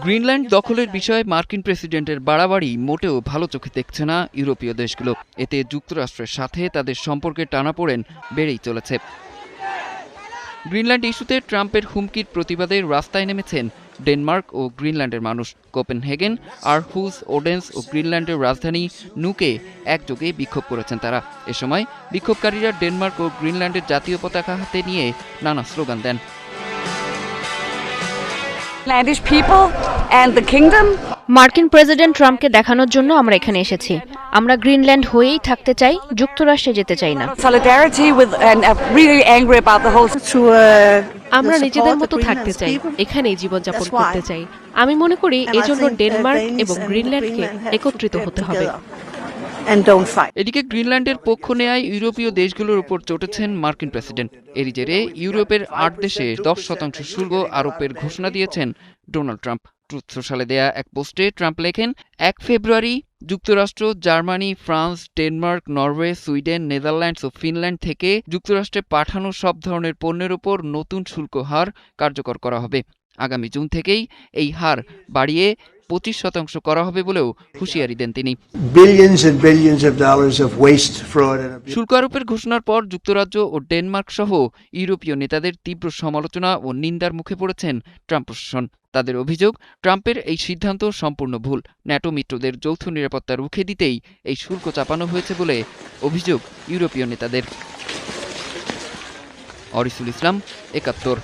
Greenland দখলের বিষয়ে মার্কিন প্রেসিডেন্টের বাড়াবাড়ি মোটেও ভালো চোখে দেখছে না ইউরোপীয় দেশগুলো। এতে যুক্তরাষ্ট্রের সাথে তাদের সম্পর্কের টানাপোড়েন বেড়েই চলেছে। গ্রিনল্যান্ড ইস্যুতে ট্রাম্পের হুমকির প্রতিবাদে রাস্তায় নেমেছেন ডেনমার্ক ও গ্রিনল্যান্ডের মানুষ। কোপেনহেগেন, আরহুস, ওডেন্স ও গ্রিনল্যান্ডের রাজধানী নুকে একযোগে বিক্ষোভ করেছেন তারা। এ সময় বিক্ষোভকারীরা ডেনমার্ক ও গ্রিনল্যান্ডের জাতীয় পতাকা হাতে নিয়ে নানা স্লোগান দেন। মার্কিন প্রেসিডেন্ট ট্রাম্পকে দেখানোর জন্য আমরা এখানে এসেছি। আমরা গ্রিনল্যান্ড হয়েই থাকতে চাই, যুক্তরাষ্ট্রে যেতে চাই না। আমরা নিজেদের মতো থাকতে চাই, এখানেই জীবনযাপন করতে চাই। আমি মনে করি এজন্য ডেনমার্ক এবং গ্রিনল্যান্ডকে একত্রিত হতে হবে। এদিকে গ্রিনল্যান্ডের পক্ষ নেয়ায় ইউরোপীয় দেশগুলোর উপর চটেছেন মার্কিন প্রেসিডেন্ট। এরই জেরে ইউরোপের ৮ দেশে 10% শুল্ক আরোপের ঘোষণা দিয়েছেন ডোনাল্ড ট্রাম্প। ট্রুথ সোশ্যালে দেয়া এক পোস্টে ট্রাম্প লেখেন, ১ ফেব্রুয়ারি যুক্তরাষ্ট্র, Germany, France, Denmark, Norway, Sweden, Netherlands ও ফিনল্যান্ড থেকে যুক্তরাষ্ট্রে পাঠানো সব ধরনের পণ্যের উপর নতুন শুল্ক হার কার্যকর করা হবে। আগামী জুন থেকেই এই হার বাড়িয়ে 25% করা হবে বলেও হুঁশিয়ারি দেন তিনি। শুল্ক আরোপের ঘোষণার পর যুক্তরাজ্য ও ডেনমার্ক সহ ইউরোপীয় নেতাদের তীব্র সমালোচনা ও নিন্দার মুখে পড়েছেন ট্রাম্প প্রশাসন। তাদের অভিযোগ, ট্রাম্পের এই সিদ্ধান্ত সম্পূর্ণ ভুল। ন্যাটো মিত্রদের যৌথ নিরাপত্তা রুখে দিতেই এই শুল্ক চাপানো হয়েছে বলে অভিযোগ ইউরোপীয় নেতাদের। অরিসুল ইসলাম, ৭১।